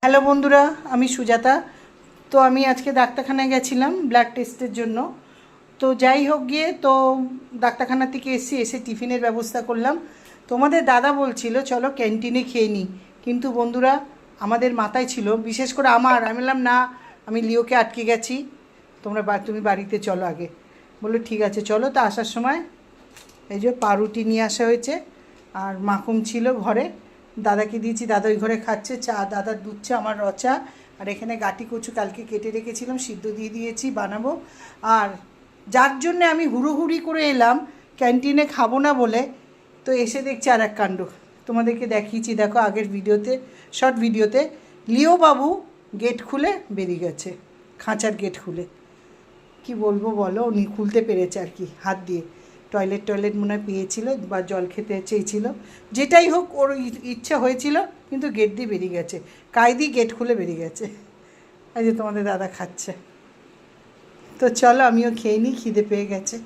Hello বন্ধুরা, আমি সুজাতা। তো আমি আজকে ডাক্তারখানায় গেছিলাম ব্লাড টেস্টের জন্য। তো যাই হোক গিয়ে তো ডাক্তারখানা থেকে এসে টিফিনের ব্যবস্থা করলাম। তোমাদের দাদা বলছিল চলো ক্যান্টিনে খেয়ে নিই, কিন্তু বন্ধুরা আমাদের মাথায় ছিল, বিশেষ করে আমি বললাম না, আমি লিওকে আটকে গেছি, তুমি বাড়িতে চলো আগে। বললো ঠিক আছে চলো। তো আসার সময় এই যে পাউরুটি নিয়ে আসা হয়েছে আর মাখন ছিল ঘরে, দাদাকে দিয়েছি, দাদা ওই ঘরে খাচ্ছে চা, দাদার দুধ চা, আমার রচা। আর এখানে গাটি কচু কালকে কেটে রেখেছিলাম, সিদ্ধ দিয়ে দিয়েছি, বানাবো। আর যার জন্যে আমি হুড়োহুড়ি করে এলাম ক্যান্টিনে খাবো না বলে, তো এসে দেখছি আর এক কাণ্ড। তোমাদেরকে দেখিয়েছি, দেখো আগের ভিডিওতে, শর্ট ভিডিওতে। লিও বাবু গেট খুলে বেরিয়ে গেছে, খাঁচার গেট খুলে। কি বলবো বলো, উনি খুলতে পেরেছে আর কি হাত দিয়ে। টয়লেট মনে হয় পেয়েছিল বা জল খেতে চেয়েছিল, যেটাই হোক ওর ইচ্ছা হয়েছিল, কিন্তু গেট দিয়ে বেরিয়ে গেছে, কায়দি গেট খুলে বেরিয়ে গেছে। এই যে তোমাদের দাদা খাচ্ছে। তো চলো আমিও খেয়ে নিই, খিদে পেয়ে গেছে।